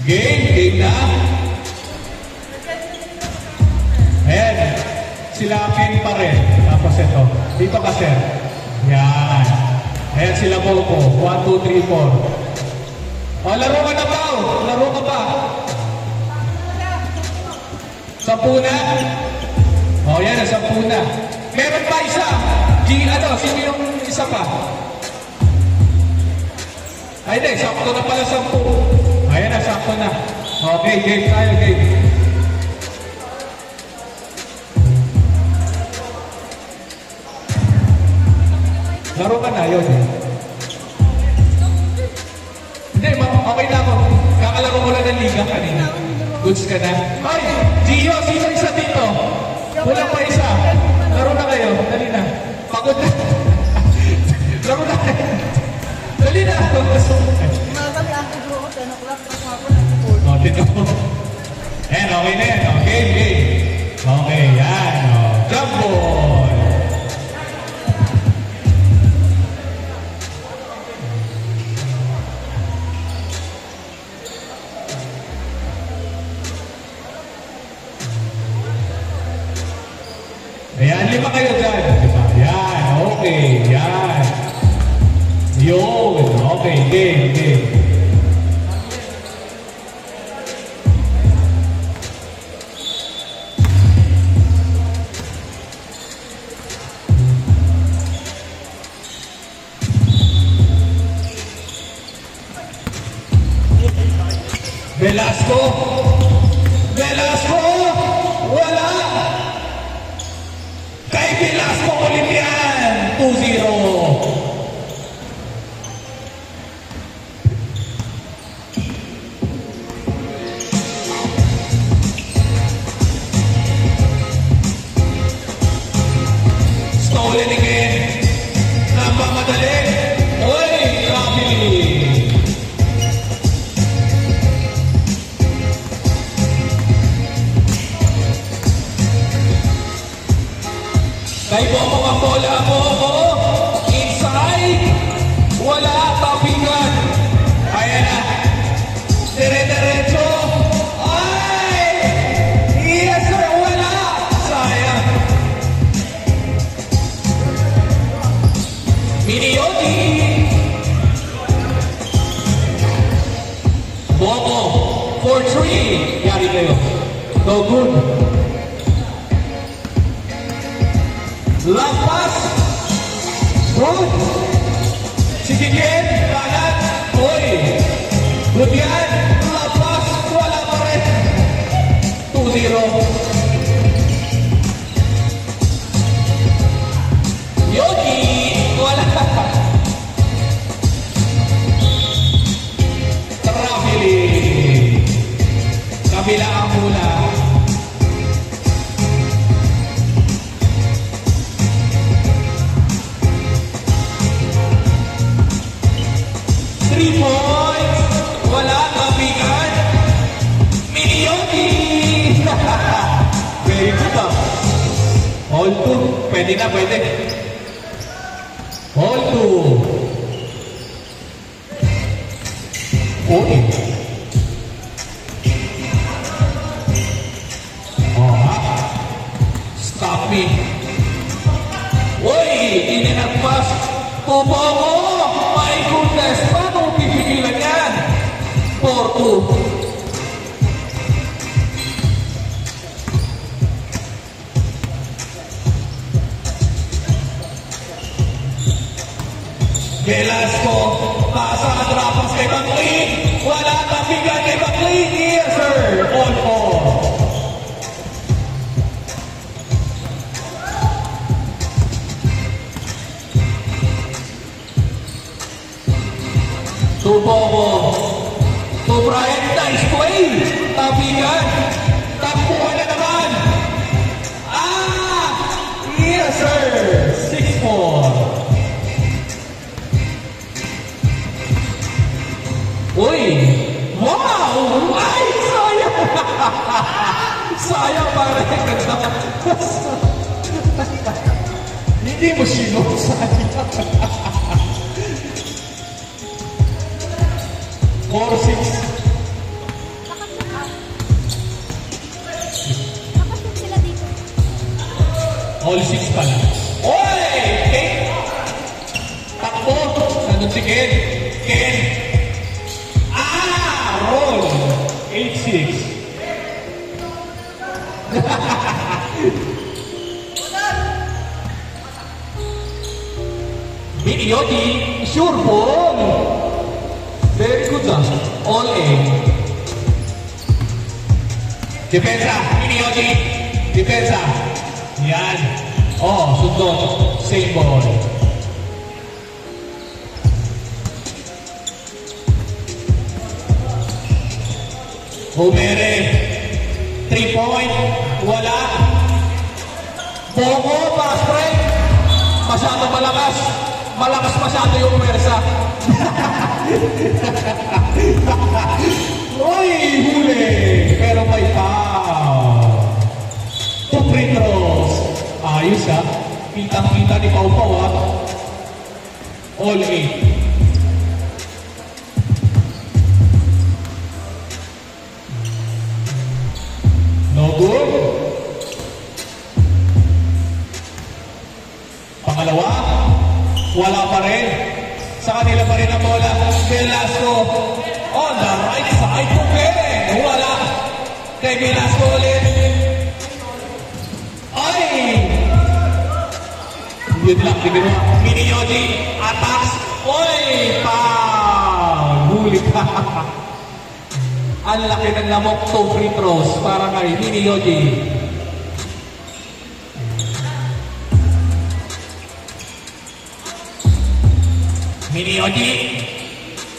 Game na. Ayan. Sila Ken pa rin. Tapos ito. Dito ka, sir. Yan. Ayan sila Moco. 1, 2, 3, 4. O, laro ka na ba? Laro ka pa. 10 na? O, yan. 10 na. Meron pa isa. Sino yung isa pa? Ay, hindi. Sakto na pala 10. Ayan na, sakto na. Okay, game tayo, game. Laro ka na, yun eh. Hindi, okay na ako. Kakalaro mo lang ng liga kanina. Goods ka na. Ay, Gio, sino isa dito? Wala pa isa. Laro na kayo, dali na. Pagod na. Laro na kayo. Dali na. Kami ang tulo ko, 10 o'clock, ako na po. O, dito. Ayan, okay na yan. Okay, game. Okay, yan. Jump ball. Ayan, 5 kayo dyan. Yan, okay, yan. Yun, okay, game. Velasco, wala. Kay Velasco Olympian, 2-0. Stolen again. Napamadali. Oy, grabe. Kay Bobo ang bola, Bobo. Inside. Wala, tapingan. Ayan na. Dire-diretso. Ay! Yes, sir, wala. Sayang. Miniyoti. Bobo. 4-3. Yari kayo. No good. Lampas. Good. Sige, Ken. Kanan. Hoy. Good yan. Lampas. Wala pa rin. 2-0. Yogi. Wala. Traveling. Kabila ang mula. Wala, kapigan. Miniyoti. Very good ah. All two. Pwede na, pwede. All two. Okay. Oh, ha? Stop me. Uy, ininagpas. Tubo ko. My goodness. Paano pipigilan yan? 4-2. Velasco, pasa ang drapas kay Baclin. Wala tapigan kay Baclin. Yes, sir. All 4. Tubogo. To Brian, nice play. Tapigan. Takbuhan na naman. Yes, sir. 6-4. Uy! Wow! Ay! Sayang! Sayang pare! Hindi mo sinong sayang. 4-6. All six pala. Oy! Ken! Takbo! Nandun si Ken. Ken! Roll! 8-6. Yogi, sure ball. Very good ah. All A. Depensa, Yogi. Depensa. Yan. Oh, sundot. Same ball. Humere. 3 point. Wala. Bongo, pass break. Masyado malakas. Malakas masyado yung pwersa. Uy, huli. Pero may foul. 2 free throws. Ayos ha. Kitang-kita ni Pau Pau ha. All 8. No good. Pangalawa. Wala pa rin. Sa kanila pa rin ang bola. Velasco on the right side to Ken. Wala. Kay Velasco ulit. Ay! Yun lang. Mini Yogi. Attacks. Oy! Foul! Huli ka. Ang laki ng lamok. 2 free throws para kay Mini Yogi. Mini Yogi.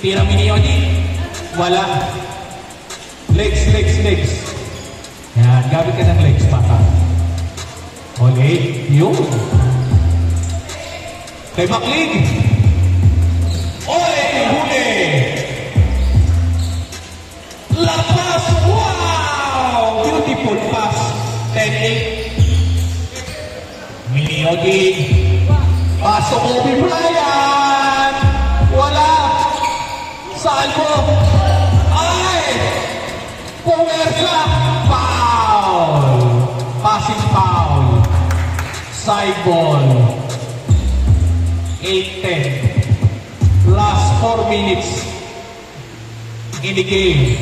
Tira Mini Yogi. Wala. Legs. Yan. Gamit ka ng legs, pata. All 8. Yun. Kay Maklig. All 8. Huli. Lapas. Wow! Beautiful pass. 10-8. Mini Yogi. Pasok Kobe Bryant. Wala. Salvo. Ay! Pumersa. Foul. Passing foul. Side ball. 8-10. Last 4 minutes in the game.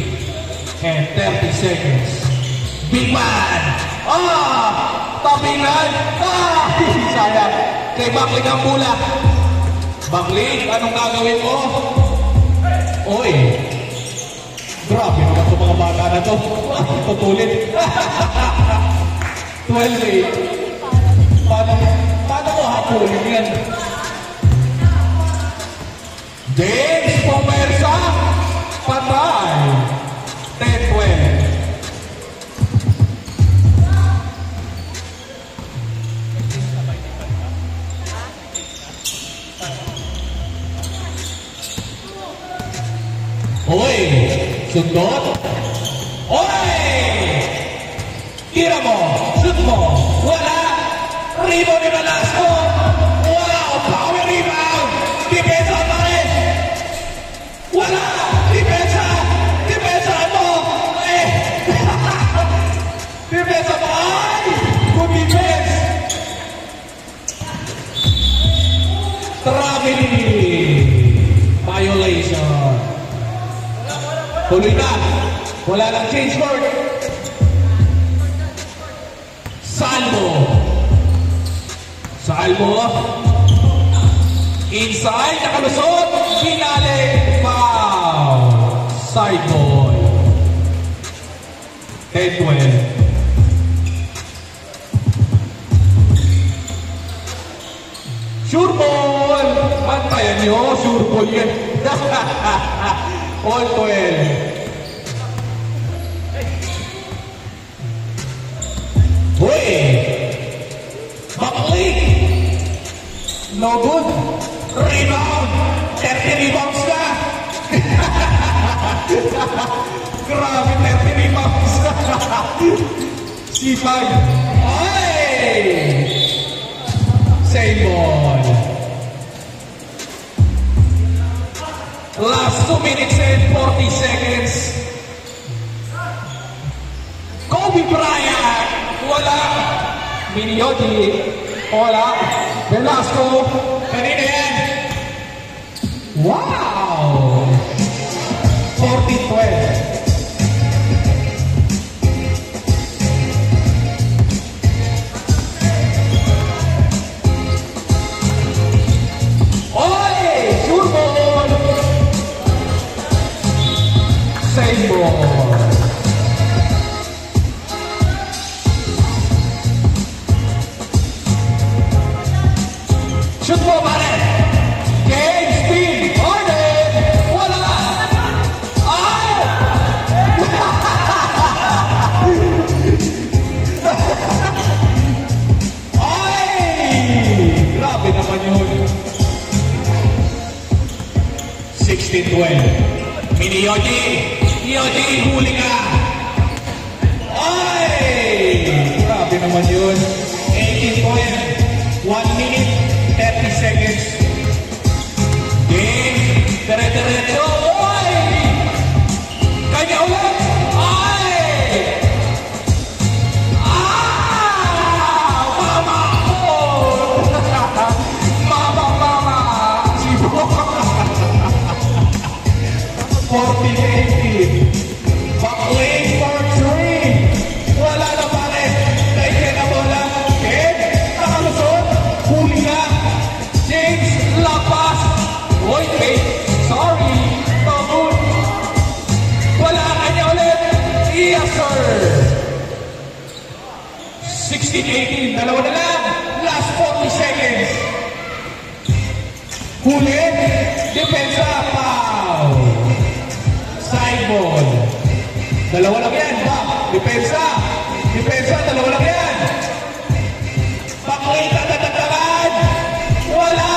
And 30 seconds. Big man. Tabingan. Sayang. Kay Bakling ang mula. Bakling, anong gagawin mo? Oy. Grabe naman itong mga bata na to. Tutulit. 12-8. Paano mo hapulin yan? James Pomersa. Patay. 10-12. Oy! Sundot! Oy! Tira mo! Shoot mo! Wala! Rebound ni Velasco! Wow! Power rebound! Depensa pa rin! Wala! Depensa! Depensa mo! Depensa mo! Ay! Good defense! Traveling! Violation! Tuloy na. Wala lang change board. Salvo. Inside. Nakalusot. Finale. Foul. Side ball. 10-12. Sure ball. Pantayan nyo. Sure ball yan. All 12. Hoy! Baklik! No good. Rebound! 30 rebounds na! Grabe, 30 rebounds na! C5. Ay! Same ball. Last 2 minutes and 40 seconds. Kobe Bryant. Wala. Miniotti. Wala. Velasco. Kanina yan. Wow! 14-12. Same ball. Shoot mo, pare. Game speed. Order. Wala. Ay! Ay! Grabe naman yun. 16-12. Miniotti. Miniotti, huli ka. Ay! Grabe naman yun. 18-12. 1 minute, 30 seconds. Game. Dire-diretso. Ay! Kanya ulit. Ay! Ah! Mama! Oh! Mama, mama! Sibo! 14-18. Back-lane for 3. Wala na pare. Kaya na bola. Ken, nakalusot. Huli ka. James Lapas. Oy, wait. Sorry. Tawag. Wala kanya ulit. Yes, sir. 16-18. Dalawa na lang. Last 40 seconds. Huli. Depensa. Foul. Side ball. Dalawa lang yan. Depensa. Depensa. Dalawa lang yan. Pakita tatatakan. Wala.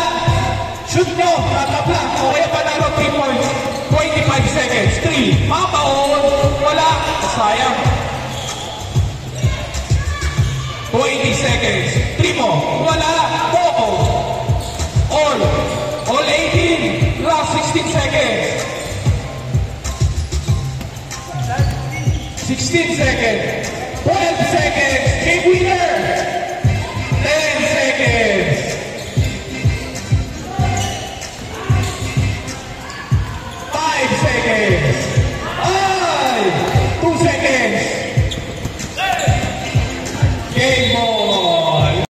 Shoot nyo. Tatapla. O kaya panalo 3 points. 25 seconds. 3. Mapaon. Wala. Sayang. 20 seconds. 3 mo. Wala. Boko. All 18. Last 16 seconds. 16 seconds. 12 seconds. Game winner.